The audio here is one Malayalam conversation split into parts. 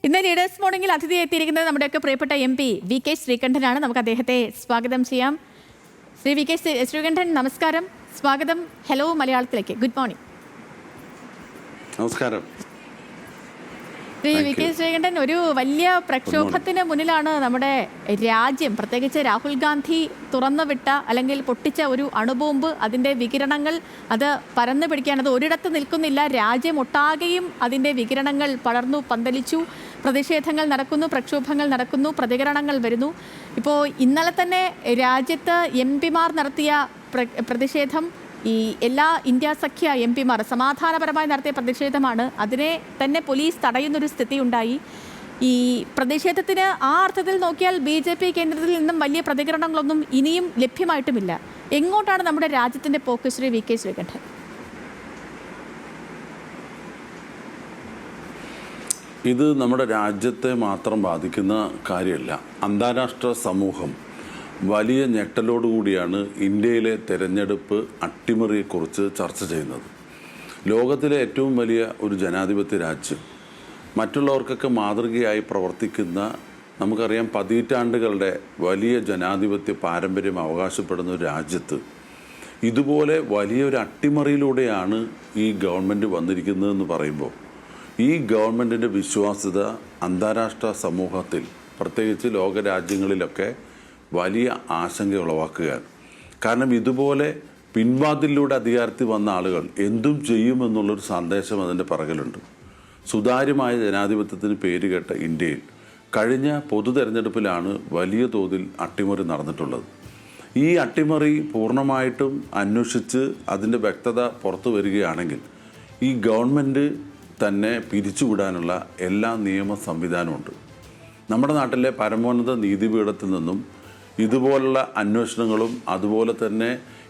ഇന്ന് ലീഡേഴ്സ് മോർണിംഗിൽ അതിഥി എത്തിയിരിക്കുന്നത് നമ്മുടെയൊക്കെ പ്രിയപ്പെട്ട MP വി കെ ശ്രീകണ്ഠനാണ്. നമുക്ക് അദ്ദേഹത്തെ സ്വാഗതം ചെയ്യാം. ശ്രീ വി കെ ശ്രീകണ്ഠൻ, നമസ്കാരം, സ്വാഗതം. ഹലോ മലയാളത്തിലേക്ക്. Good morning. നമസ്കാരം. ശ്രീ വി കെ ശ്രീകണ്ഠൻ, ഒരു വലിയ പ്രക്ഷോഭത്തിന് മുന്നിലാണ് നമ്മുടെ രാജ്യം. പ്രത്യേകിച്ച് രാഹുൽ ഗാന്ധി തുറന്നുവിട്ട അല്ലെങ്കിൽ പൊട്ടിച്ച ഒരു അണുബോംബ്, അതിൻ്റെ വികിരണങ്ങൾ അത് പരന്നു പിടിക്കാൻ അത് ഒരിടത്ത് നിൽക്കുന്നില്ല. രാജ്യമൊട്ടാകെയും അതിൻ്റെ വികിരണങ്ങൾ പടർന്നു പന്തലിച്ചു. പ്രതിഷേധങ്ങൾ നടക്കുന്നു, പ്രക്ഷോഭങ്ങൾ നടക്കുന്നു, പ്രതികരണങ്ങൾ വരുന്നു. ഇപ്പോൾ ഇന്നലെ തന്നെ രാജ്യത്ത് MP-മാർ നടത്തിയ പ്രതിഷേധം, ഈ എല്ലാ ഇന്ത്യ സഖ്യ MP-മാർ സമാധാനപരമായി നടത്തിയ പ്രതിഷേധമാണ്. അതിനെ തന്നെ പോലീസ് തടയുന്നൊരു സ്ഥിതി ഉണ്ടായി. ഈ പ്രതിഷേധത്തിന് ആ അർത്ഥത്തിൽ നോക്കിയാൽ BJP കേന്ദ്രത്തിൽ നിന്നും വലിയ പ്രതികരണങ്ങളൊന്നും ഇനിയും ലഭ്യമായിട്ടുമില്ല. എങ്ങോട്ടാണ് നമ്മുടെ രാജ്യത്തിൻ്റെ പോക്ക്, ശ്രീ വി കെ ശ്രീകണ്ഠൻ? ഇത് നമ്മുടെ രാജ്യത്തെ മാത്രം ബാധിക്കുന്ന കാര്യമല്ല. അന്താരാഷ്ട്ര സമൂഹം വലിയ ഞെട്ടലോടുകൂടിയാണ് ഇന്ത്യയിലെ തെരഞ്ഞെടുപ്പ് അട്ടിമറിയെക്കുറിച്ച് ചർച്ച ചെയ്യുന്നത്. ലോകത്തിലെ ഏറ്റവും വലിയ ഒരു ജനാധിപത്യ രാജ്യം, മറ്റുള്ളവർക്കൊക്കെ മാതൃകയായി പ്രവർത്തിക്കുന്ന, നമുക്കറിയാം പതിറ്റാണ്ടുകളുടെ വലിയ ജനാധിപത്യ പാരമ്പര്യം അവകാശപ്പെടുന്ന ഒരു രാജ്യത്ത് ഇതുപോലെ വലിയൊരു അട്ടിമറിയിലൂടെയാണ് ഈ ഗവൺമെൻറ് വന്നിരിക്കുന്നതെന്ന് പറയുമ്പോൾ ഈ ഗവൺമെൻറ്റിൻ്റെ വിശ്വാസ്യത അന്താരാഷ്ട്ര സമൂഹത്തിൽ, പ്രത്യേകിച്ച് ലോകരാജ്യങ്ങളിലൊക്കെ വലിയ ആശങ്ക ഉളവാക്കുകയാണ്. കാരണം ഇതുപോലെ പിൻവാതിലൂടെ അധികാരത്തിൽ വന്ന ആളുകൾ എന്തും ചെയ്യുമെന്നുള്ളൊരു സന്ദേശം അതിൻ്റെ പിറകിലുണ്ട്. സുതാര്യമായ ജനാധിപത്യത്തിന് പേരുകേട്ട ഇന്ത്യയിൽ കഴിഞ്ഞ പൊതു തെരഞ്ഞെടുപ്പിലാണ് വലിയ തോതിൽ അട്ടിമറി നടന്നിട്ടുള്ളത്. ഈ അട്ടിമറി പൂർണ്ണമായിട്ടും അന്വേഷിച്ച് അതിൻ്റെ വ്യക്തത പുറത്തു വരികയാണെങ്കിൽ ഈ ഗവൺമെൻറ് തന്നെ പിരിച്ചുവിടാനുള്ള എല്ലാ നിയമ സംവിധാനമുണ്ട്. നമ്മുടെ നാട്ടിലെ പരമോന്നത നീതിപീഠത്തിൽ നിന്നും ഇതുപോലുള്ള അന്വേഷണങ്ങളും അതുപോലെ തന്നെ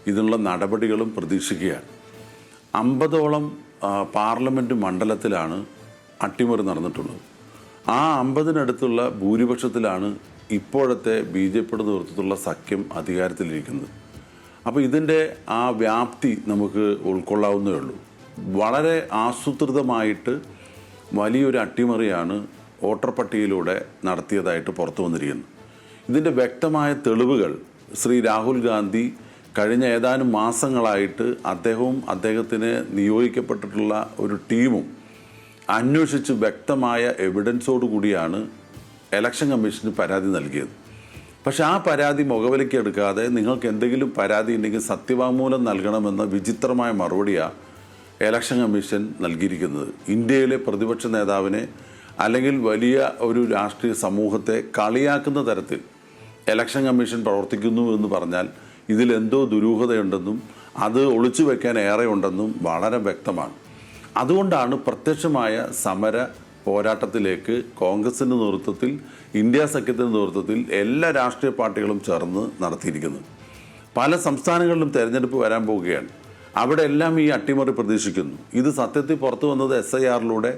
ഇതിനുള്ള നടപടികളും പ്രതീക്ഷിക്കുകയാണ്. 50ഓളം പാർലമെൻറ്റ് മണ്ഡലത്തിലാണ് അട്ടിമറി നടന്നിട്ടുള്ളത്. ആ 50-നടുത്തുള്ള ഭൂരിപക്ഷത്തിലാണ് ഇപ്പോഴത്തെ BJPയുടെ നേതൃത്വത്തിലുള്ള സഖ്യം അധികാരത്തിലിരിക്കുന്നത്. അപ്പോൾ ഇതിൻ്റെ ആ വ്യാപ്തി നമുക്ക് ഉൾക്കൊള്ളാവുന്നേ ഉള്ളൂ. വളരെ ആസൂത്രിതമായിട്ട് വലിയൊരു അട്ടിമറിയാണ് വോട്ടർ പട്ടികയിലൂടെ നടത്തിയതായിട്ട് പുറത്തു വന്നിരിക്കുന്നത്. ഇതിൻ്റെ വ്യക്തമായ തെളിവുകൾ ശ്രീ രാഹുൽ ഗാന്ധി കഴിഞ്ഞ ഏതാനും മാസങ്ങളായിട്ട് അദ്ദേഹവും അദ്ദേഹത്തിന് നിയോഗിക്കപ്പെട്ടിട്ടുള്ള ഒരു ടീമും അന്വേഷിച്ച് വ്യക്തമായ എവിഡൻസോടു കൂടിയാണ് ഇലക്ഷൻ കമ്മീഷന് പരാതി നൽകിയത്. പക്ഷെ ആ പരാതി മുഖവിലയ്ക്കെടുക്കാതെ നിങ്ങൾക്ക് എന്തെങ്കിലും പരാതി ഉണ്ടെങ്കിൽ സത്യവാങ്മൂലം നൽകണമെന്ന വിചിത്രമായ മറുപടിയാണ് ഇലക്ഷൻ കമ്മീഷൻ നൽകിയിരിക്കുന്നത്. ഇന്ത്യയിലെ പ്രതിപക്ഷ നേതാവിനെ അല്ലെങ്കിൽ വലിയ ഒരു രാഷ്ട്രീയ സമൂഹത്തെ കളിയാക്കുന്ന തരത്തിൽ ഇലക്ഷൻ കമ്മീഷൻ പ്രവർത്തിക്കുന്നു എന്ന് പറഞ്ഞാൽ ഇതിലെന്തോ ദുരൂഹതയുണ്ടെന്നും അത് ഒളിച്ചു വെക്കാൻ ഏറെ ഉണ്ടെന്നും വളരെ വ്യക്തമാണ്. അതുകൊണ്ടാണ് പ്രത്യക്ഷമായ സമര പോരാട്ടത്തിലേക്ക് കോൺഗ്രസിൻ്റെ നേതൃത്വത്തിൽ, ഇന്ത്യ സഖ്യത്തിൻ്റെ നേതൃത്വത്തിൽ എല്ലാ രാഷ്ട്രീയ പാർട്ടികളും ചേർന്ന് നടത്തിയിരിക്കുന്നത്. പല സംസ്ഥാനങ്ങളിലും തെരഞ്ഞെടുപ്പ് വരാൻ പോവുകയാണ്. അവിടെ എല്ലാം ഈ അട്ടിമറി പ്രതീക്ഷിക്കുന്നു. ഇത് സത്യത്തിൽ പുറത്തു വന്നത് SIR-ലൂടെ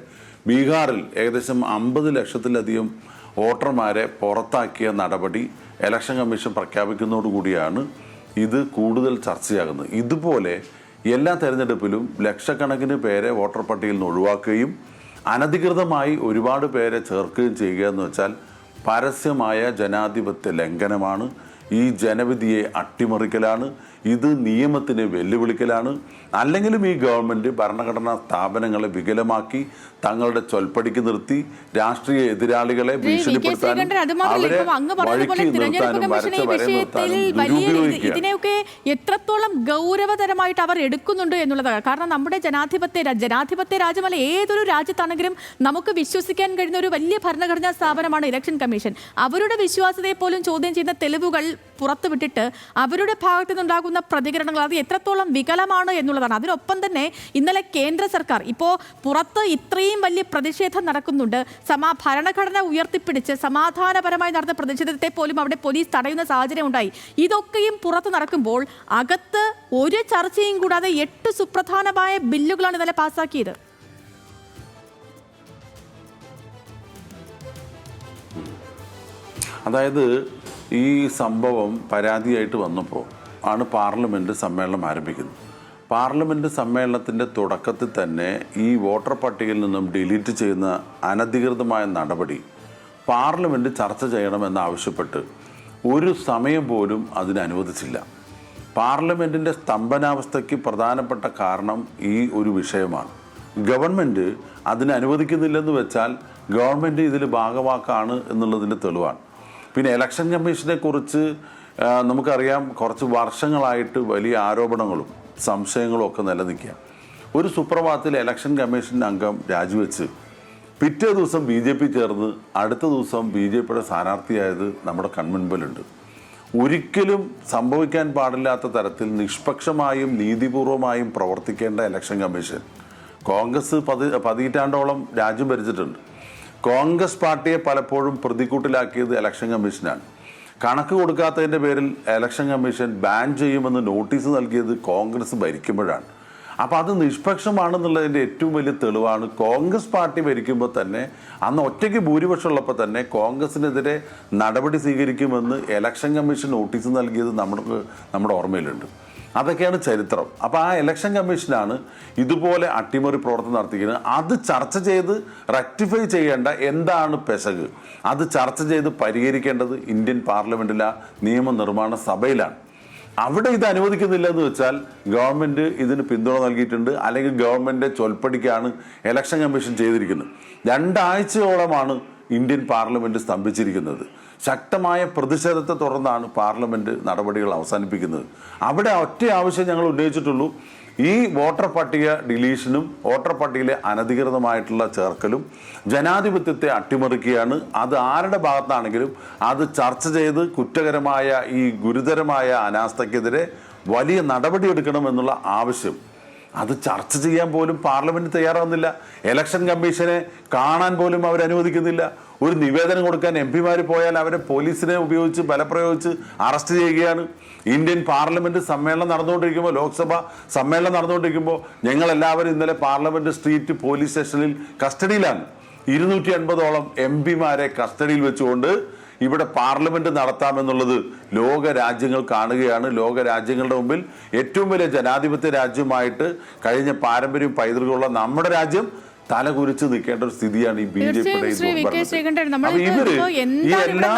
ബീഹാറിൽ ഏകദേശം 50 ലക്ഷത്തിലധികം വോട്ടർമാരെ പുറത്താക്കിയ നടപടി ഇലക്ഷൻ കമ്മീഷൻ പ്രഖ്യാപിക്കുന്നതോടുകൂടിയാണ് ഇത് കൂടുതൽ ചർച്ചയാകുന്നത്. ഇതുപോലെ എല്ലാ തെരഞ്ഞെടുപ്പിലും ലക്ഷക്കണക്കിന് പേരെ വോട്ടർ പട്ടികയിൽ നിന്ന് ഒഴിവാക്കുകയും അനധികൃതമായി ഒരുപാട് പേരെ ചേർക്കുകയും ചെയ്യുക എന്ന് വെച്ചാൽ പരസ്യമായ ജനാധിപത്യ ലംഘനമാണ്. ഈ ജനവിധിയെ അട്ടിമറിക്കലാണ്. ഇത് നിയമത്തിനെ വെല്ലുവിളിക്കലാണ്. അല്ലെങ്കിലും ഈ ഗവൺമെൻറ് ഭരണഘടനാ സ്ഥാപനങ്ങളെ വികലമാക്കി തങ്ങളുടെ ചൊൽപ്പടിക്ക് നിർത്തി രാഷ്ട്രീയ എതിരാളികളെ ഭീഷണിപ്പെടുത്താനും അവരെ വഴിക്ക് നിർത്താനും വരച്ച വരെ നിർത്താനും ഇതിനെയൊക്കെ എത്രത്തോളം ഗൗരവതരമായിട്ട് അവർ എടുക്കുന്നുണ്ട് എന്നുള്ളതാണ്. കാരണം നമ്മുടെ ജനാധിപത്യ രാജ്യമല്ല, ഏതൊരു രാജ്യത്താണെങ്കിലും നമുക്ക് വിശ്വസിക്കാൻ കഴിയുന്ന ഒരു വലിയ ഭരണഘടനാ സ്ഥാപനമാണ് ഇലക്ഷൻ കമ്മീഷൻ. അവരുടെ വിശ്വാസ്യതയെ പോലും ചോദ്യം ചെയ്യുന്ന തെളിവുകൾ പുറത്തുവിട്ടിട്ട് അവരുടെ ഭാഗത്തു നിന്നുണ്ടാകുന്ന പ്രതികരണങ്ങൾ അത് എത്രത്തോളം വികലമാണ് എന്നുള്ളതാണ്. അതിനൊപ്പം തന്നെ ഇന്നലെ കേന്ദ്ര സർക്കാർ, ഇപ്പോൾ പുറത്ത് ഇത്രയും വലിയ പ്രതിഷേധം നടക്കുന്നുണ്ട്, ഭരണഘടന ഉയർത്തിപ്പിടിച്ച് സമാധാനപരമായി നടന്ന പ്രതിഷേധത്തെ പോലും അവിടെ പോലീസ് തടയുന്ന സാഹചര്യം ഉണ്ടായി. ഇതൊക്കെയും പുറത്ത് നടക്കുമ്പോൾ അകത്ത് ഒരു ചർച്ചയും കൂടാതെ 8 സുപ്രധാനമായ ബില്ലുകളാണ് ഇന്നലെ പാസ്സാക്കിയത്. അതായത് ഈ സംഭവം പരാതിയായിട്ട് വന്നപ്പോൾ ആണ് പാർലമെൻറ്റ് സമ്മേളനം ആരംഭിക്കുന്നത്. പാർലമെൻറ്റ് സമ്മേളനത്തിൻ്റെ തുടക്കത്തിൽ തന്നെ ഈ വോട്ടർ പട്ടികയിൽ നിന്നും ഡിലീറ്റ് ചെയ്യുന്ന അനധികൃതമായ നടപടി പാർലമെൻറ്റ് ചർച്ച ചെയ്യണമെന്നാവശ്യപ്പെട്ട് ഒരു സമയം പോലും അതിന് അനുവദിച്ചില്ല. പാർലമെൻറ്റിൻ്റെ സ്തംഭനാവസ്ഥയ്ക്ക് പ്രധാനപ്പെട്ട കാരണം ഈ ഒരു വിഷയമാണ്. ഗവൺമെൻറ് അതിന് അനുവദിക്കുന്നില്ലെന്ന് വെച്ചാൽ ഗവൺമെൻറ് ഇതിൽ ഭാഗവാക്കാണ് എന്നുള്ളതിൻ്റെ തെളിവാണ്. പിന്നെ ഇലക്ഷൻ കമ്മീഷനെ കുറിച്ച് നമുക്കറിയാം, കുറച്ച് വർഷങ്ങളായിട്ട് വലിയ ആരോപണങ്ങളും സംശയങ്ങളും ഒക്കെ നിലനിൽക്കുക. ഒരു സുപ്രഭാതത്തിൽ ഇലക്ഷൻ കമ്മീഷൻ അംഗം രാജിവെച്ച് പിറ്റേ ദിവസം BJP ചേർന്ന് അടുത്ത ദിവസം BJPയുടെ സ്ഥാനാർത്ഥിയായത് നമ്മുടെ കൺമുൻപിലുണ്ട്. ഒരിക്കലും സംഭവിക്കാൻ പാടില്ലാത്ത തരത്തിൽ നിഷ്പക്ഷമായും നീതിപൂർവമായും പ്രവർത്തിക്കേണ്ട ഇലക്ഷൻ കമ്മീഷൻ കോൺഗ്രസ് പതിറ്റാണ്ടോളം രാജ്യം ഭരിച്ചിട്ടുണ്ട്. കോൺഗ്രസ് പാർട്ടിയെ പലപ്പോഴും പ്രതിക്കൂട്ടിലാക്കിയത് ഇലക്ഷൻ കമ്മീഷനാണ്. കണക്ക് കൊടുക്കാത്തതിൻ്റെ പേരിൽ ഇലക്ഷൻ കമ്മീഷൻ ബാൻ ചെയ്യുമെന്ന് നോട്ടീസ് നൽകിയത് കോൺഗ്രസ് ഭരിക്കുമ്പോഴാണ്. അപ്പോൾ അത് നിഷ്പക്ഷമാണെന്നുള്ളതിൻ്റെ ഏറ്റവും വലിയ തെളിവാണ് കോൺഗ്രസ് പാർട്ടി ഭരിക്കുമ്പോൾ തന്നെ അന്ന് ഒറ്റയ്ക്ക് ഭൂരിപക്ഷം ഉള്ളപ്പോൾ തന്നെ കോൺഗ്രസിനെതിരെ നടപടി സ്വീകരിക്കുമെന്ന് ഇലക്ഷൻ കമ്മീഷൻ നോട്ടീസ് നൽകിയത് നമ്മുടെ ഓർമ്മയിലുണ്ട്. അതൊക്കെയാണ് ചരിത്രം. അപ്പോൾ ആ ഇലക്ഷൻ കമ്മീഷനാണ് ഇതുപോലെ അട്ടിമറി പ്രവർത്തനം നടത്തിക്കുന്നത്. അത് ചർച്ച ചെയ്ത് റെക്ടിഫൈ ചെയ്യേണ്ട എന്താണ് പെശക്, അത് ചർച്ച ചെയ്ത് പരിഹരിക്കേണ്ടത് ഇന്ത്യൻ പാർലമെൻറ്റിലെ നിയമനിർമ്മാണ സഭയിലാണ്. അവിടെ ഇത് അനുവദിക്കുന്നില്ല എന്ന് വെച്ചാൽ ഗവൺമെൻറ് ഇതിന് പിന്തുണ നൽകിയിട്ടുണ്ട്, അല്ലെങ്കിൽ ഗവൺമെൻറ് ചൊൽപ്പടിക്കാണ് ഇലക്ഷൻ കമ്മീഷൻ ചെയ്തിരിക്കുന്നത്. 2 ആഴ്ചയോളമാണ് ഇന്ത്യൻ പാർലമെൻറ്റ് സ്തംഭിച്ചിരിക്കുന്നത്. ശക്തമായ പ്രതിഷേധത്തെ തുടർന്നാണ് പാർലമെൻറ്റ് നടപടികൾ അവസാനിപ്പിക്കുന്നത്. അവിടെ ഒറ്റ ആവശ്യം ഞങ്ങൾ ഉന്നയിച്ചിട്ടുള്ളൂ, ഈ വോട്ടർ പട്ടിക ഡിലീഷനും വോട്ടർ പട്ടികയിലെ അനധികൃതമായിട്ടുള്ള ചേർക്കലും ജനാധിപത്യത്തെ അട്ടിമറിക്കുകയാണ്. അത് ആരുടെ ഭാഗത്താണെങ്കിലും അത് ചർച്ച ചെയ്ത് കുറ്റകരമായ ഈ ഗുരുതരമായ അനാസ്ഥയ്ക്കെതിരെ വലിയ നടപടിയെടുക്കണമെന്നുള്ള ആവശ്യം അത് ചർച്ച ചെയ്യാൻ പോലും പാർലമെന്റ് തയ്യാറാവുന്നില്ല. ഇലക്ഷൻ കമ്മീഷനെ കാണാൻ പോലും അവരനുവദിക്കുന്നില്ല. ഒരു നിവേദനം കൊടുക്കാൻ MP-മാർ പോയാൽ അവരെ പോലീസിനെ ഉപയോഗിച്ച് ബലപ്രയോഗിച്ച് അറസ്റ്റ് ചെയ്യുകയാണ്. ഇന്ത്യൻ പാർലമെന്റ് സമ്മേളനം നടന്നുകൊണ്ടിരിക്കുമ്പോൾ, ലോക്സഭ സമ്മേളനം നടന്നുകൊണ്ടിരിക്കുമ്പോൾ ഞങ്ങളെല്ലാവരും ഇന്നലെ പാർലമെന്റ് സ്ട്രീറ്റ് പോലീസ് സ്റ്റേഷനിൽ കസ്റ്റഡിയിലാണ്. 250ഓളം MP-മാരെ കസ്റ്റഡിയിൽ വെച്ചുകൊണ്ട് ഇവിടെ പാർലമെന്റ് നടത്താമെന്നുള്ളത് ലോക രാജ്യങ്ങൾ കാണുകയാണ്. ലോക രാജ്യങ്ങളുടെ മുമ്പിൽ ഏറ്റവും വലിയ ജനാധിപത്യ രാജ്യമായിട്ട് കഴിഞ്ഞ പാരമ്പര്യം പൈതൃകമുള്ള നമ്മുടെ രാജ്യം തലകുരിച്ച് നിൽക്കേണ്ട ഒരു സ്ഥിതിയാണ് ഈ BJPയുടെ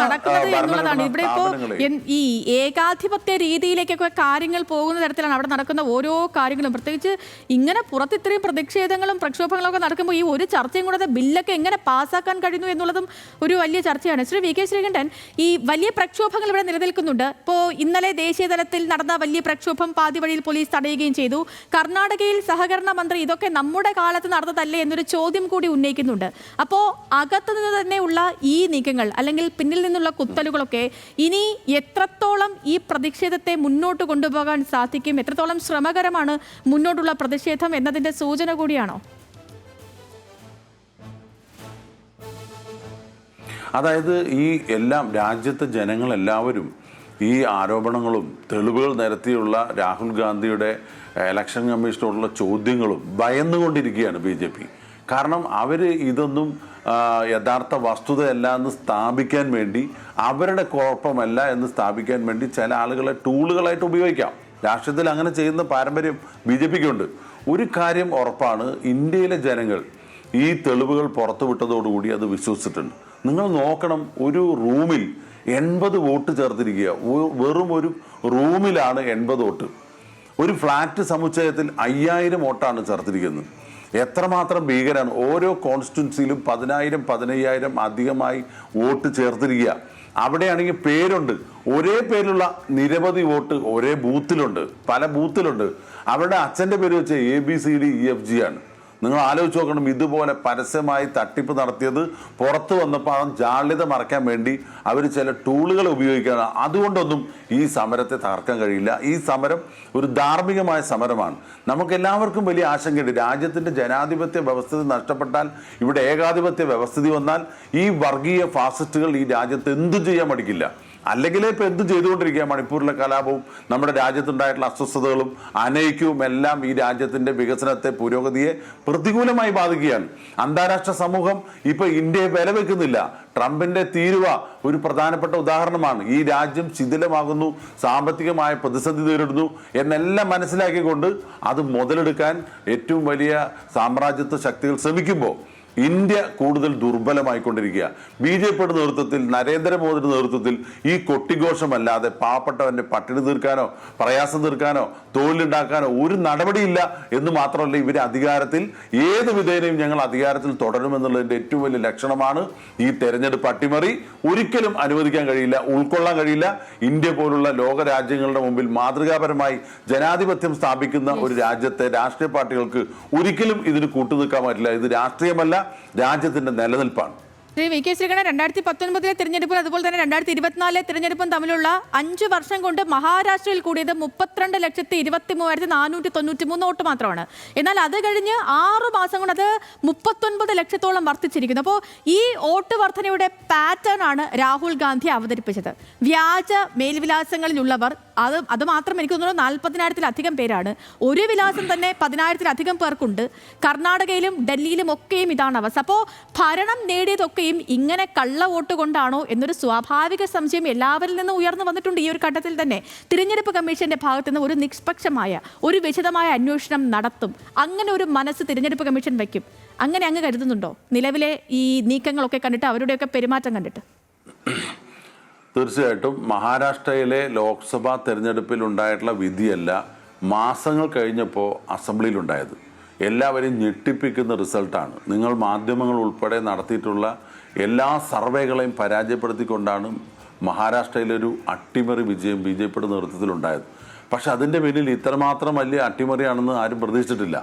ഈ ഏകാധിപത്യ രീതിയിലേക്കൊക്കെ കാര്യങ്ങൾ പോകുന്ന തരത്തിലാണ് അവിടെ നടക്കുന്ന ഓരോ കാര്യങ്ങളും. പ്രത്യേകിച്ച് ഇങ്ങനെ പുറത്ത് ഇത്രയും പ്രതിഷേധങ്ങളും പ്രക്ഷോഭങ്ങളും ഒക്കെ നടക്കുമ്പോൾ ഈ ഒരു ചർച്ചയും കൂടെ ബില്ലൊക്കെ എങ്ങനെ പാസ്സാക്കാൻ കഴിയുന്നു എന്നുള്ളതും ഒരു വലിയ ചർച്ചയാണ്. ശ്രീ VK ശ്രീകണ്ഠൻ, ഈ വലിയ പ്രക്ഷോഭങ്ങൾ ഇവിടെ നിലനിൽക്കുന്നുണ്ട്. ഇപ്പോൾ ഇന്നലെ ദേശീയ തലത്തിൽ നടന്ന വലിയ പ്രക്ഷോഭം പാതി വഴിയിൽ പോലീസ് തടയുകയും ചെയ്തു. കർണാടകയിൽ സഹകരണ മന്ത്രി ഇതൊക്കെ നമ്മുടെ കാലത്ത് നടന്നതല്ലേ എന്നൊരു ചോദ്യം കൂടി ഉന്നയിക്കുന്നുണ്ട്. അപ്പോൾ അകത്തു നിന്ന് തന്നെയുള്ള ഈ നീക്കങ്ങൾ അല്ലെങ്കിൽ പിന്നിൽ നിന്നുള്ള കുത്തലുകളൊക്കെ ഇനി എത്രത്തോളം ഈ പ്രതിഷേധത്തെ മുന്നോട്ട് കൊണ്ടുപോകാൻ സാധിക്കും, എത്രത്തോളം ശ്രമകരമാണ് മുന്നോട്ടുള്ള പ്രതിഷേധം എന്നതിന്റെ സൂചന കൂടിയാണോ? അതായത് ഈ എല്ലാം രാജ്യത്തെ ജനങ്ങളെല്ലാവരും ഈ ആരോപണങ്ങളും തെളിവുകൾ നിരത്തിയുള്ള രാഹുൽ ഗാന്ധിയുടെ ഇലക്ഷൻ കമ്മീഷനോടുള്ള ചോദ്യങ്ങളും ഭയന്നുകൊണ്ടിരിക്കുകയാണ് BJP. കാരണം അവർ ഇതൊന്നും യഥാർത്ഥ വസ്തുതയല്ല എന്ന് സ്ഥാപിക്കാൻ വേണ്ടി, അവരുടെ കുഴപ്പമല്ല എന്ന് സ്ഥാപിക്കാൻ വേണ്ടി ചില ആളുകളെ ടൂളുകളായിട്ട് ഉപയോഗിക്കാം. രാഷ്ട്രീയത്തിൽ അങ്ങനെ ചെയ്യുന്ന പാരമ്പര്യം BJPക്കുണ്ട്. ഒരു കാര്യം ഉറപ്പാണ്, ഇന്ത്യയിലെ ജനങ്ങൾ ഈ തെളിവുകൾ പുറത്തുവിട്ടതോടുകൂടി അത് വിശ്വസിച്ചിട്ടുണ്ട്. നിങ്ങൾ നോക്കണം, ഒരു റൂമിൽ 80 വോട്ട് ചേർത്തിരിക്കുക. വെറും ഒരു റൂമിലാണ് 80 വോട്ട്. ഒരു ഫ്ലാറ്റ് സമുച്ചയത്തിൽ 5000 വോട്ടാണ് ചേർത്തിരിക്കുന്നത്. എത്രമാത്രം ഭീകരമാണ്. ഓരോ കോൺസ്റ്റിറ്റ്യുവൻസിയിലും 10,000 15,000 അധികമായി വോട്ട് ചേർത്തിരിക്കുക. അവിടെയാണെങ്കിൽ പേരുണ്ട്, ഒരേ പേരിലുള്ള നിരവധി വോട്ട് ഒരേ ബൂത്തിലുണ്ട്, പല ബൂത്തിലുണ്ട്. അവരുടെ അച്ഛൻ്റെ പേര് വെച്ച് ABCDEFG ആണ്. നിങ്ങൾ ആലോചിച്ച് നോക്കണം, ഇതുപോലെ പരസ്യമായി തട്ടിപ്പ് നടത്തിയത് പുറത്തു വന്നപ്പോൾ ആ ജാള്യത മറയ്ക്കാൻ വേണ്ടി അവർ ചില ടൂളുകൾ ഉപയോഗിക്കുകയാണ്. അതുകൊണ്ടൊന്നും ഈ സമരത്തെ തകർക്കാൻ കഴിയില്ല. ഈ സമരം ഒരു ധാർമ്മികമായ സമരമാണ്. നമുക്കെല്ലാവർക്കും വലിയ ആശങ്കയുണ്ട്. രാജ്യത്തിൻ്റെ ജനാധിപത്യ വ്യവസ്ഥിതി നഷ്ടപ്പെട്ടാൽ, ഇവിടെ ഏകാധിപത്യ വ്യവസ്ഥിതി വന്നാൽ ഈ വർഗീയ ഫാസിസ്റ്റുകൾ ഈ രാജ്യത്ത് എന്തും ചെയ്യാൻ മടിക്കില്ല. അല്ലെങ്കിലേ ഇപ്പൊ എന്ത് ചെയ്തുകൊണ്ടിരിക്കുക? മണിപ്പൂരിലെ കലാപവും നമ്മുടെ രാജ്യത്തുണ്ടായിട്ടുള്ള അസ്വസ്ഥതകളും അനൈക്യവും എല്ലാം ഈ രാജ്യത്തിന്റെ വികസനത്തെ, പുരോഗതിയെ പ്രതികൂലമായി ബാധിക്കുകയാണ്. അന്താരാഷ്ട്ര സമൂഹം ഇപ്പൊ ഇന്ത്യയെ വില വെക്കുന്നില്ല. ട്രംപിന്റെ തീരുവ ഒരു പ്രധാനപ്പെട്ട ഉദാഹരണമാണ്. ഈ രാജ്യം ശിഥിലമാകുന്നു, സാമ്പത്തികമായ പ്രതിസന്ധി നേരിടുന്നു എന്നെല്ലാം മനസ്സിലാക്കിക്കൊണ്ട് അത് മുതലെടുക്കാൻ ഏറ്റവും വലിയ സാമ്രാജ്യത്വ ശക്തികൾ ശ്രമിക്കുമ്പോൾ ഇന്ത്യ കൂടുതൽ ദുർബലമായിക്കൊണ്ടിരിക്കുക. BJPയുടെ നേതൃത്വത്തിൽ, നരേന്ദ്രമോദിയുടെ നേതൃത്വത്തിൽ ഈ കൊട്ടിഘോഷമല്ലാതെ പാവപ്പെട്ടവന്റെ പട്ടിണി തീർക്കാനോ പ്രയാസം തീർക്കാനോ തൊഴിലുണ്ടാക്കാനോ ഒരു നടപടിയില്ല എന്ന് മാത്രമല്ല, ഇവരെ അധികാരത്തിൽ ഏത് വിധേനയും ഞങ്ങൾ അധികാരത്തിൽ തുടരുമെന്നുള്ളതിന്റെ ഏറ്റവും വലിയ ലക്ഷണമാണ് ഈ തെരഞ്ഞെടുപ്പ് അട്ടിമറി. ഒരിക്കലും അനുവദിക്കാൻ കഴിയില്ല, ഉൾക്കൊള്ളാൻ കഴിയില്ല. ഇന്ത്യ പോലുള്ള ലോക രാജ്യങ്ങളുടെ മുമ്പിൽ മാതൃകാപരമായി ജനാധിപത്യം സ്ഥാപിക്കുന്ന ഒരു രാജ്യത്തെ രാഷ്ട്രീയ പാർട്ടികൾക്ക് ഒരിക്കലും ഇതിന് കൂട്ടുനിൽക്കാൻ പറ്റില്ല. ഇത് രാഷ്ട്രീയമല്ല, രാജ്യത്തിന്റെ നിലനിൽപ്പാണ്. ശ്രീ VK ശ്രീകണ്ഠൻ, 2019 തിരഞ്ഞെടുപ്പും അതുപോലെ തന്നെ 2024 തിരഞ്ഞെടുപ്പും തമ്മിലുള്ള 5 വർഷം കൊണ്ട് മഹാരാഷ്ട്രയിൽ കൂടിയത് 32,23,493 വോട്ട് മാത്രമാണ്. എന്നാൽ അത് കഴിഞ്ഞ് 6 മാസം കൊണ്ട് അത് 39 ലക്ഷത്തോളം വർദ്ധിച്ചിരിക്കുന്നു. അപ്പോൾ ഈ വോട്ട് വർധനയുടെ പാറ്റേൺ ആണ് രാഹുൽ ഗാന്ധി അവതരിപ്പിച്ചത്. വ്യാജ മേൽവിലാസങ്ങളിലുള്ളവർ അത് മാത്രം എനിക്ക് തോന്നുന്നു 40,000-ലധികം പേരാണ്. ഒരു വിലാസം തന്നെ 10,000-ലധികം പേർക്കുണ്ട്. കർണാടകയിലും ഡൽഹിയിലും ഒക്കെയും ഇതാണ് അവസ്ഥ. അപ്പോൾ ഭരണം നേടിയതൊക്കെയും ഇങ്ങനെ കള്ള വോട്ട് കൊണ്ടാണോ എന്നൊരു സ്വാഭാവിക സംശയം എല്ലാവരിൽ നിന്നും ഉയർന്നു വന്നിട്ടുണ്ട്. ഈ ഒരു ഘട്ടത്തിൽ തന്നെ തിരഞ്ഞെടുപ്പ് കമ്മീഷന്റെ ഭാഗത്ത് നിന്ന് ഒരു നിഷ്പക്ഷമായ, ഒരു വിശദമായ അന്വേഷണം നടത്തും, അങ്ങനെ ഒരു മനസ്സ് തിരഞ്ഞെടുപ്പ് കമ്മീഷൻ വയ്ക്കും, അങ്ങനെ അങ്ങ് കരുതുന്നുണ്ടോ? നിലവിലെ ഈ നീക്കങ്ങളൊക്കെ കണ്ടിട്ട്, അവരുടെയൊക്കെ പെരുമാറ്റം കണ്ടിട്ട്. തീർച്ചയായിട്ടും മഹാരാഷ്ട്രയിലെ ലോക്സഭാ തെരഞ്ഞെടുപ്പിൽ ഉണ്ടായിട്ടുള്ള വിധിയല്ല മാസങ്ങൾ കഴിഞ്ഞപ്പോൾ അസംബ്ലിയിലുണ്ടായത്. എല്ലാവരെയും ഞെട്ടിപ്പിക്കുന്ന റിസൾട്ടാണ്. നിങ്ങൾ മാധ്യമങ്ങൾ ഉൾപ്പെടെ നടത്തിയിട്ടുള്ള എല്ലാ സർവേകളെയും പരാജയപ്പെടുത്തിക്കൊണ്ടാണ് മഹാരാഷ്ട്രയിലൊരു അട്ടിമറി വിജയം BJPയുടെ നേതൃത്വത്തിലുണ്ടായത്. പക്ഷെ അതിൻ്റെ പിന്നിൽ ഇത്രമാത്രം വലിയ അട്ടിമറിയാണെന്ന് ആരും പ്രതീക്ഷിച്ചിട്ടില്ല.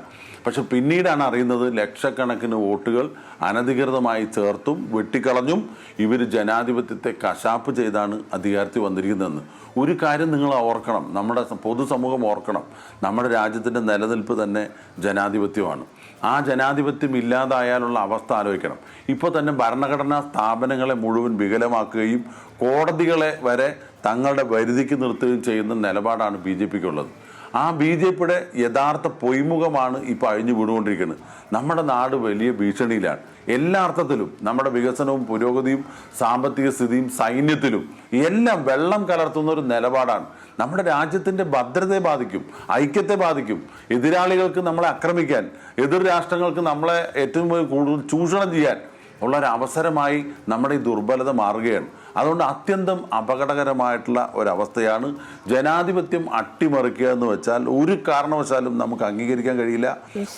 പക്ഷെ പിന്നീടാണ് അറിയുന്നത് ലക്ഷക്കണക്കിന് വോട്ടുകൾ അനധികൃതമായി ചേർത്തും വെട്ടിക്കളഞ്ഞും ഇവർ ജനാധിപത്യത്തെ കശാപ്പ് ചെയ്താണ് അധികാരത്തിൽ വന്നിരിക്കുന്നതെന്ന്. ഒരു കാര്യം നിങ്ങൾ ഓർക്കണം, നമ്മുടെ പൊതുസമൂഹം ഓർക്കണം, നമ്മുടെ രാജ്യത്തിൻ്റെ നിലനിൽപ്പ് തന്നെ ജനാധിപത്യമാണ്. ആ ജനാധിപത്യം ഇല്ലാതായാലുള്ള അവസ്ഥ ആലോചിക്കണം. ഇപ്പോൾ തന്നെ ഭരണഘടനാ സ്ഥാപനങ്ങളെ മുഴുവൻ വികലമാക്കുകയും കോടതികളെ വരെ തങ്ങളുടെ വരുതിക്ക് നിർത്തുകയും ചെയ്യുന്ന നിലപാടാണ് BJPക്കുള്ളത്. ആ BJPയുടെ യഥാർത്ഥ പൊയ്മുഖമാണ് ഇപ്പോൾ അഴിഞ്ഞു വീണുകൊണ്ടിരിക്കുന്നത്. നമ്മുടെ നാട് വലിയ ഭീഷണിയിലാണ്. എല്ലാ അർത്ഥത്തിലും നമ്മുടെ വികസനവും പുരോഗതിയും സാമ്പത്തിക സ്ഥിതിയും സൈന്യത്തിലും എല്ലാം വെള്ളം കലർത്തുന്ന ഒരു നിലപാടാണ്. നമ്മുടെ രാജ്യത്തിൻ്റെ ഭദ്രതയെ ബാധിക്കും, ഐക്യത്തെ ബാധിക്കും. എതിരാളികൾക്ക് നമ്മളെ ആക്രമിക്കാൻ, എതിർ രാഷ്ട്രങ്ങൾക്ക് നമ്മളെ ഏറ്റവും കൂടുതൽ ചൂഷണം ചെയ്യാൻ ഉള്ളൊരവസരമായി നമ്മുടെ ഈ ദുർബലത മാറുകയാണ്. അതുകൊണ്ട് അത്യന്തം അപകടകരമായിട്ടുള്ള ഒരവസ്ഥയാണ്. ജനാധിപത്യം അട്ടിമറിക്കുക എന്ന് വെച്ചാൽ ഒരു കാരണവശാലും നമുക്ക് അംഗീകരിക്കാൻ കഴിയില്ല.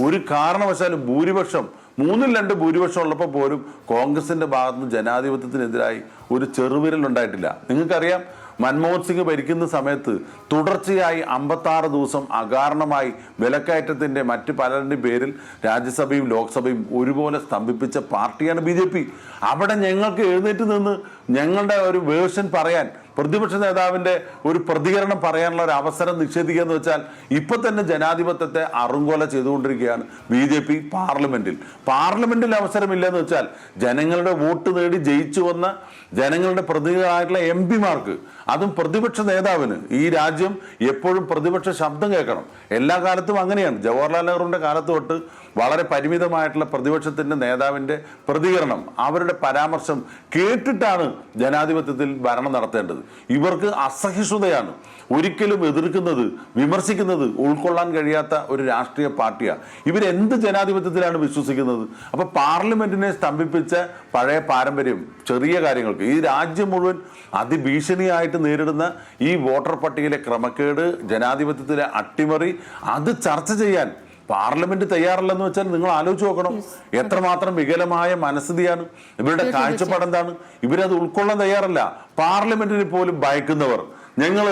ഒരു കാരണവശാലും ഭൂരിപക്ഷം 3-2 ഭൂരിപക്ഷം ഉള്ളപ്പോൾ പോലും കോൺഗ്രസിന്റെ ഭാഗത്തുനിന്ന് ജനാധിപത്യത്തിനെതിരായി ഒരു ചെറുവിരലുണ്ടായിട്ടില്ല. നിങ്ങൾക്കറിയാം, മൻമോഹൻ സിംഗ് ഭരിക്കുന്ന സമയത്ത് തുടർച്ചയായി 56 ദിവസം അകാരണമായി വിലക്കയറ്റത്തിൻ്റെ മറ്റ് പലരുടെയും പേരിൽ രാജ്യസഭയും ലോക്സഭയും ഒരുപോലെ സ്തംഭിപ്പിച്ച പാർട്ടിയാണ് BJP. അവിടെ ഞങ്ങൾക്ക് എഴുന്നേറ്റ് നിന്ന് ഞങ്ങളുടെ ഒരു വേർഷൻ പറയാൻ, പ്രതിപക്ഷ നേതാവിൻ്റെ ഒരു പ്രതികരണം പറയാനുള്ള ഒരു അവസരം നിഷേധിക്കുക എന്ന് വെച്ചാൽ ഇപ്പം തന്നെ ജനാധിപത്യത്തെ അറുങ്കൊല ചെയ്തുകൊണ്ടിരിക്കുകയാണ് BJP. പാർലമെന്റിൽ അവസരമില്ലെന്ന് വെച്ചാൽ ജനങ്ങളുടെ വോട്ട് നേടി ജയിച്ചു വന്ന ജനങ്ങളുടെ പ്രതിനിധികളായിട്ടുള്ള MP-മാർക്ക്, അതും പ്രതിപക്ഷ നേതാവിന്, ഈ രാജ്യം എപ്പോഴും പ്രതിപക്ഷ ശബ്ദം കേൾക്കണം. എല്ലാ കാലത്തും അങ്ങനെയാണ്. ജവഹർലാൽ നെഹ്റുവിൻ്റെ കാലത്ത് തൊട്ട് വളരെ പരിമിതമായിട്ടുള്ള പ്രതിപക്ഷത്തിൻ്റെ നേതാവിൻ്റെ പ്രതികരണം, അവരുടെ പരാമർശം കേട്ടിട്ടാണ് ജനാധിപത്യത്തിൽ ഭരണം നടത്തേണ്ടത്. ഇവർക്ക് അസഹിഷ്ണുതയാണ്. ഒരിക്കലും എതിർക്കുന്നത്, വിമർശിക്കുന്നത് ഉൾക്കൊള്ളാൻ കഴിയാത്ത ഒരു രാഷ്ട്രീയ പാർട്ടിയാണ്. ഇവരെന്ത് ജനാധിപത്യത്തിലാണ് വിശ്വസിക്കുന്നത്? അപ്പോൾ പാർലമെന്റിനെ സ്തംഭിപ്പിച്ച പഴയ പാരമ്പര്യം ചെറിയ കാര്യങ്ങൾക്ക്, ഈ രാജ്യം മുഴുവൻ അതിഭീഷണിയായിട്ട് നേരിടുന്ന ഈ വോട്ടർ പട്ടികയിലെ ക്രമക്കേട്, ജനാധിപത്യത്തിലെ അട്ടിമറി, അത് ചർച്ച ചെയ്യാൻ പാർലമെന്റ് തയ്യാറല്ലെന്ന് വെച്ചാൽ നിങ്ങൾ ആലോചിച്ച് നോക്കണം. എത്രമാത്രം വികലമായ മനസ്ഥിതിയാണ് ഇവരുടെ കാഴ്ചപ്പാട്. എന്താണ്? ഇവരത് ഉൾക്കൊള്ളാൻ തയ്യാറല്ല. പാർലമെന്റിന് പോലും ഭയക്കുന്നവർ. ഞങ്ങൾ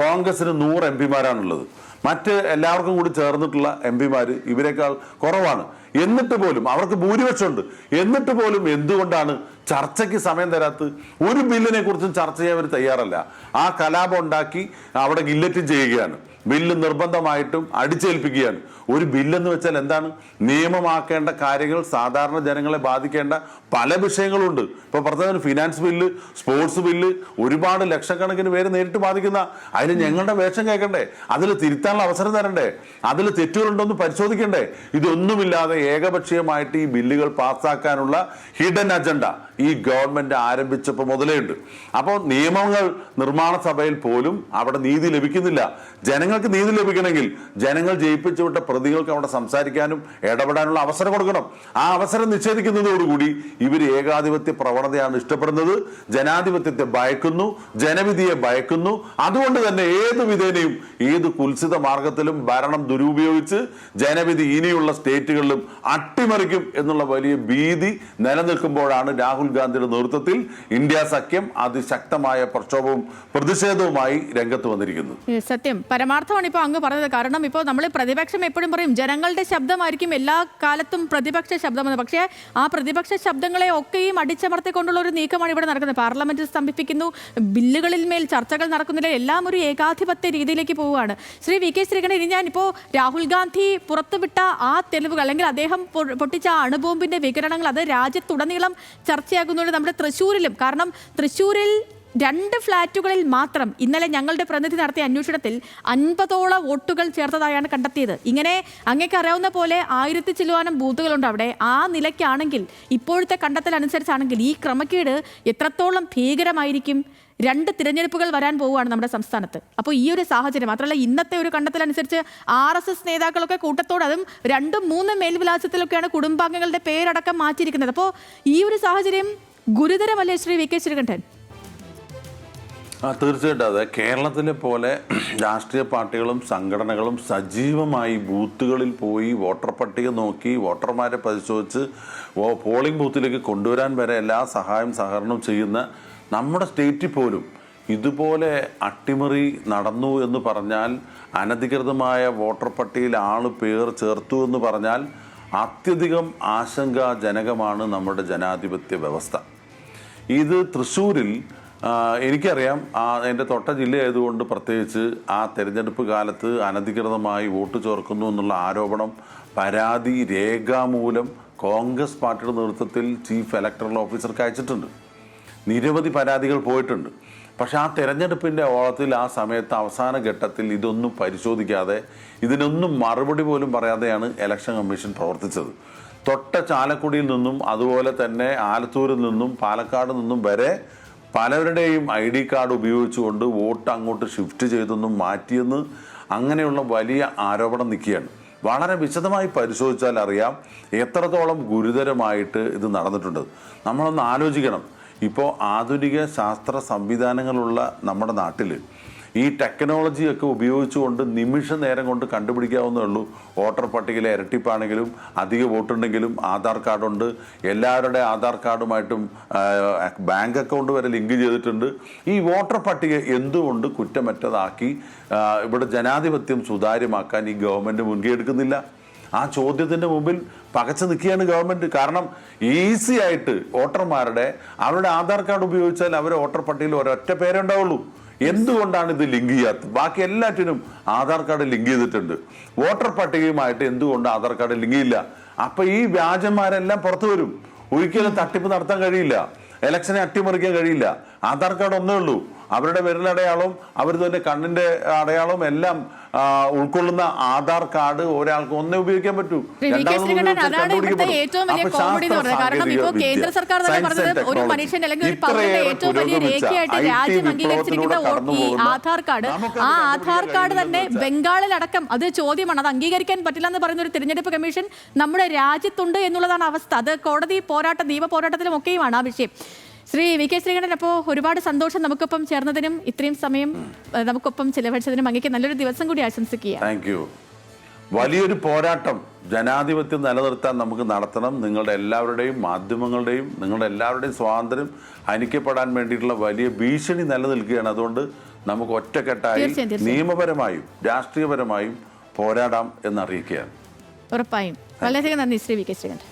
കോൺഗ്രസിന് 100 MP-മാരാണുള്ളത്. മറ്റ് എല്ലാവർക്കും കൂടി ചേർന്നിട്ടുള്ള MP-മാർ ഇവരെക്കാൾ കുറവാണ്. എന്നിട്ട് പോലും അവർക്ക് ഭൂരിപക്ഷമുണ്ട്. എന്നിട്ട് പോലും എന്തുകൊണ്ടാണ് ചർച്ചയ്ക്ക് സമയം തരാത്തത്? ഒരു ബില്ലിനെ കുറിച്ചും ചർച്ച ചെയ്യാൻ അവർ തയ്യാറല്ല. ആ കലാപം ഉണ്ടാക്കി അവിടെ ഗില്ലറ്റിൻ ചെയ്യുകയാണ്. ബില്ല് നിർബന്ധമായിട്ടും അടിച്ചേൽപ്പിക്കുകയാണ്. ഒരു ബില്ലെന്ന് വെച്ചാൽ എന്താണ്? നിയമമാക്കേണ്ട കാര്യങ്ങൾ, സാധാരണ ജനങ്ങളെ ബാധിക്കേണ്ട പല വിഷയങ്ങളുണ്ട്. ഇപ്പോൾ പറഞ്ഞ ഫിനാൻസ് ബില്ല്, സ്പോർട്സ് ബില്ല്, ഒരുപാട് ലക്ഷക്കണക്കിന് പേര് നേരിട്ട് ബാധിക്കുന്ന, അതിന് ഞങ്ങളുടെ വേഷം കേൾക്കണ്ടേ? അതിൽ തിരുത്താനുള്ള അവസരം തരണ്ടേ? അതിൽ തെറ്റുകളുണ്ടോന്ന് പരിശോധിക്കണ്ടേ? ഇതൊന്നുമില്ലാതെ ഏകപക്ഷീയമായിട്ട് ഈ ബില്ലുകൾ പാസ്സാക്കാനുള്ള ഹിഡൻ അജണ്ട ഈ ഗവൺമെന്റ് ആരംഭിച്ചപ്പോൾ മുതലേ ഉണ്ട്. അപ്പോൾ നിയമങ്ങൾ നിർമ്മാണ സഭയിൽ പോലും അവിടെ നീതി ലഭിക്കുന്നില്ല. ജനങ്ങൾക്ക് നീതി ലഭിക്കണമെങ്കിൽ ജനങ്ങൾ ജയിപ്പിച്ചു വിട്ട പ്രതികൾക്ക് അവിടെ സംസാരിക്കാനും ഇടപെടാനുള്ള അവസരം കൊടുക്കണം. ആ അവസരം നിഷേധിക്കുന്നതോടുകൂടി ഇവർ ഏകാധിപത്യ പ്രവണതയാണ് ഇഷ്ടപ്പെടുന്നത്. ജനാധിപത്യത്തെ ഭയക്കുന്നു, ജനവിധിയെ ഭയക്കുന്നു. അതുകൊണ്ട് തന്നെ ഏത് വിധേനയും ഏത് കുൽസിത മാർഗത്തിലും ഭരണം ദുരുപയോഗിച്ച് ജനവിധി ഇനിയുള്ള സ്റ്റേറ്റുകളിലും അട്ടിമറിക്കും എന്നുള്ള വലിയ ഭീതി നിലനിൽക്കുമ്പോഴാണ് രാഹുൽ ഗാന്ധിയുടെ നേതൃത്വത്തിൽ ഇന്ത്യ സഖ്യം അതിശക്തമായ പ്രക്ഷോഭവും പ്രതിഷേധവുമായി രംഗത്ത് വന്നിരിക്കുന്നത്. സത്യം, പരമാർത്ഥമാണ് ഇപ്പോൾ അങ്ങ് പറഞ്ഞത്. കാരണം ഇപ്പോൾ നമ്മൾ പ്രതിപക്ഷം എപ്പോഴും പറയും ജനങ്ങളുടെ ശബ്ദമായിരിക്കും എല്ലാ കാലത്തും പ്രതിപക്ഷ ശബ്ദമെന്ന്. പക്ഷേ ആ പ്രതിപക്ഷ ശബ്ദങ്ങളെ ഒക്കെയും അടിച്ചമർത്തിക്കൊണ്ടുള്ള ഒരു നീക്കമാണ് ഇവിടെ നടക്കുന്നത്. പാർലമെന്റ് സ്തംഭിപ്പിക്കുന്നു, ബില്ലുകളിൽ മേൽ ചർച്ചകൾ നടക്കുന്നില്ല, എല്ലാം ഒരു ഏകാധിപത്യ രീതിയിലേക്ക് പോവുകയാണ്. ശ്രീ വി കെ ശ്രീകണ്ഠൻ, ഇനി ഞാനിപ്പോൾ രാഹുൽ ഗാന്ധി പുറത്തുവിട്ട ആ തെളിവുകൾ അല്ലെങ്കിൽ അദ്ദേഹം പൊട്ടിച്ച ആ അണുബോംബിന്റെ വികിരണങ്ങൾ അത് രാജ്യത്തുടനീളം ചർച്ചയാകുന്നുണ്ട്, നമ്മുടെ തൃശ്ശൂരിലും. കാരണം തൃശ്ശൂരിൽ 2 ഫ്ളാറ്റുകളിൽ മാത്രം ഇന്നലെ ഞങ്ങളുടെ പ്രതിനിധി നടത്തിയ അന്വേഷണത്തിൽ 50ഓളം വോട്ടുകൾ ചേർത്തതായാണ് കണ്ടെത്തിയത്. ഇങ്ങനെ അങ്ങേക്ക് അറിയാവുന്ന പോലെ 1000 ചില്ലുവാനം ബൂത്തുകളുണ്ട് അവിടെ. ആ നിലയ്ക്കാണെങ്കിൽ, ഇപ്പോഴത്തെ കണ്ടെത്തൽ അനുസരിച്ചാണെങ്കിൽ ഈ ക്രമക്കേട് എത്രത്തോളം ഭീകരമായിരിക്കും. 2 തിരഞ്ഞെടുപ്പുകൾ വരാൻ പോവുകയാണ് നമ്മുടെ സംസ്ഥാനത്ത്. അപ്പോൾ ഈ ഒരു സാഹചര്യം മാത്രമല്ല, ഇന്നത്തെ ഒരു കണ്ടെത്തൽ അനുസരിച്ച് RSS നേതാക്കളൊക്കെ കൂട്ടത്തോടെ, അതും 2, 3 മേൽവിലാസത്തിലൊക്കെയാണ് കുടുംബാംഗങ്ങളുടെ പേരടക്കം മാറ്റിയിരിക്കുന്നത്. അപ്പോൾ ഈ ഒരു സാഹചര്യം ഗുരുതരമല്ലേ ശ്രീ വി കെ ശ്രീകണ്ഠൻ? തീർച്ചയായിട്ടും അതെ. കേരളത്തിലെ പോലെ രാഷ്ട്രീയ പാർട്ടികളും സംഘടനകളും സജീവമായി ബൂത്തുകളിൽ പോയി വോട്ടർ പട്ടിക നോക്കി വോട്ടർമാരെ പരിശോധിച്ച് പോളിംഗ് ബൂത്തിലേക്ക് കൊണ്ടുവരാൻ വരെ എല്ലാ സഹായം സഹകരണവും ചെയ്യുന്ന നമ്മുടെ സ്റ്റേറ്റിൽ പോലും ഇതുപോലെ അട്ടിമറി നടന്നു എന്ന് പറഞ്ഞാൽ, അനധികൃതമായ വോട്ടർ പട്ടികയിൽ പേർ ചേർത്തു എന്ന് പറഞ്ഞാൽ അത്യധികം ആശങ്കാജനകമാണ് നമ്മുടെ ജനാധിപത്യ വ്യവസ്ഥ. ഇത് തൃശ്ശൂരിൽ എനിക്കറിയാം, എൻ്റെ തൊട്ട ജില്ലയായതുകൊണ്ട് പ്രത്യേകിച്ച് ആ തെരഞ്ഞെടുപ്പ് കാലത്ത് അനധികൃതമായി വോട്ട് ചേർക്കുന്നു എന്നുള്ള ആരോപണം, പരാതി രേഖാമൂലം കോൺഗ്രസ് പാർട്ടിയുടെ നേതൃത്വത്തിൽ ചീഫ് ഇലക്ടറൽ ഓഫീസർക്ക് അയച്ചിട്ടുണ്ട്. നിരവധി പരാതികൾ പോയിട്ടുണ്ട്. പക്ഷെ ആ തെരഞ്ഞെടുപ്പിൻ്റെ ഓളത്തിൽ ആ സമയത്ത് അവസാന ഘട്ടത്തിൽ ഇതൊന്നും പരിശോധിക്കാതെ, ഇതിനൊന്നും മറുപടി പോലും പറയാതെയാണ് ഇലക്ഷൻ കമ്മീഷൻ പ്രവർത്തിച്ചത്. തൊട്ട ചാലക്കുടിയിൽ നിന്നും അതുപോലെ തന്നെ ആലത്തൂരിൽ നിന്നും പാലക്കാട് നിന്നും വരെ പലരുടെയും ID കാർഡ് ഉപയോഗിച്ചുകൊണ്ട് വോട്ട് അങ്ങോട്ട് ഷിഫ്റ്റ് ചെയ്തെന്നും മാറ്റിയെന്ന് അങ്ങനെയുള്ള വലിയ ആരോപണം നിൽക്കുകയാണ്. വളരെ വിശദമായി പരിശോധിച്ചാൽ അറിയാം എത്രത്തോളം ഗുരുതരമായിട്ട് ഇത് നടന്നിട്ടുണ്ട്. നമ്മളൊന്ന് ആലോചിക്കണം. ഇപ്പോൾ ആധുനിക ശാസ്ത്ര സംവിധാനങ്ങളുള്ള നമ്മുടെ നാട്ടിൽ ഈ ടെക്നോളജിയൊക്കെ ഉപയോഗിച്ചുകൊണ്ട് നിമിഷ നേരം കൊണ്ട് കണ്ടുപിടിക്കാവുന്നേ ഉള്ളൂ. വോട്ടർ പട്ടികയിലെ ഇരട്ടിപ്പാണെങ്കിലും അധിക വോട്ടുണ്ടെങ്കിലും ആധാർ കാർഡുണ്ട്, എല്ലാവരുടെ ആധാർ കാർഡുമായിട്ടും ബാങ്ക് അക്കൗണ്ട് വരെ ലിങ്ക് ചെയ്തിട്ടുണ്ട്. ഈ വോട്ടർ പട്ടിക എന്തുകൊണ്ട് കുറ്റമറ്റതാക്കി ഇവിടെ ജനാധിപത്യം സുതാര്യമാക്കാൻ ഈ ഗവൺമെൻറ് മുൻകൈ എടുക്കുന്നില്ല? ആ ചോദ്യത്തിൻ്റെ മുമ്പിൽ പകച്ചു നിൽക്കുകയാണ് ഗവൺമെൻറ്. കാരണം ഈസി ആയിട്ട് വോട്ടർമാരുടെ അവരുടെ ആധാർ കാർഡ് ഉപയോഗിച്ചാൽ അവർ വോട്ടർ പട്ടികയിൽ ഒരൊറ്റ പേരേ ഉണ്ടാവുള്ളൂ. എന്തുകൊണ്ടാണ് ഇത് ലിങ്ക് ചെയ്യാത്തത്? ബാക്കി എല്ലാറ്റിനും ആധാർ കാർഡ് ലിങ്ക് ചെയ്തിട്ടുണ്ട്. വോട്ടർ പട്ടികയുമായിട്ട് എന്തുകൊണ്ട് ആധാർ കാർഡ് ലിങ്ക് ചെയ്യില്ല? അപ്പൊ ഈ വ്യാജന്മാരെല്ലാം പുറത്തു വരും. ഒരിക്കലും തട്ടിപ്പ് നടത്താൻ കഴിയില്ല, ഇലക്ഷനെ അട്ടിമറിക്കാൻ കഴിയില്ല. ആധാർ കാർഡ് ഒന്നേ ഉള്ളൂ. അവരുടെ വിരലടയാളവും അവർ തന്നെ കണ്ണിന്റെ അടയാളവും എല്ലാം ഉൾക്കൊള്ളുന്ന ആധാർ കാർഡ് ഒരാൾക്ക് ഒന്നേ ഉപയോഗിക്കാൻ പറ്റൂ. അതാണ് ഇവിടുത്തെ ഏറ്റവും വലിയ കോമഡി എന്ന് പറയുന്നത്. കാരണം ഇപ്പോൾ കേന്ദ്ര സർക്കാർ തന്നെ പറഞ്ഞത് ഒരു മനുഷ്യൻ അല്ലെങ്കിൽ ഒരു പൗരന്റെ ഏറ്റവും വലിയ രേഖയായിട്ട് രാജ്യം അംഗീകരിച്ചിരിക്കുന്ന ഈ ആധാർ കാർഡ്, ആ ആധാർ കാർഡ് തന്നെ ബംഗാളിലടക്കം അത് ചോദ്യമാണ്. അത് അംഗീകരിക്കാൻ പറ്റില്ല എന്ന് പറയുന്ന ഒരു തിരഞ്ഞെടുപ്പ് കമ്മീഷൻ നമ്മുടെ രാജ്യത്തുണ്ട് എന്നുള്ളതാണ് അവസ്ഥ. അത് കോടതി പോരാട്ട നിയമ പോരാട്ടത്തിലും ഒക്കെയുമാണ് ആ വിഷയം. ശ്രീ വി കെ ശ്രീകണ്ഠൻ, അപ്പോൾ ഒരുപാട് സന്തോഷം നമുക്കൊപ്പം ചേർന്നതിനും ഇത്രയും സമയം നമുക്കൊപ്പം ചിലവഴിച്ചതിനും. അങ്ങേക്ക് നല്ലൊരു ദിവസം കൂടി ആശംസിക്കുക. Thank you. വലിയൊരു പോരാട്ടം ജനാധിപത്യം നിലനിർത്താൻ നമുക്ക് നടത്തണം. നിങ്ങളുടെ എല്ലാവരുടെയും മാധ്യമങ്ങളുടെയും നിങ്ങളുടെ എല്ലാവരുടെയും സ്വാതന്ത്ര്യം ഹനിക്കപ്പെടാൻ വേണ്ടിയിട്ടുള്ള വലിയ ഭീഷണി നിലനിൽക്കുകയാണ്. അതുകൊണ്ട് നമുക്ക് ഒറ്റക്കെട്ടായി നിയമപരമായും രാഷ്ട്രീയപരമായും പോരാടാം എന്നറിയിക്കുകയാണ്. ഉറപ്പായും. വളരെയധികം നന്ദി ശ്രീ വി കെ ശ്രീകണ്ഠൻ.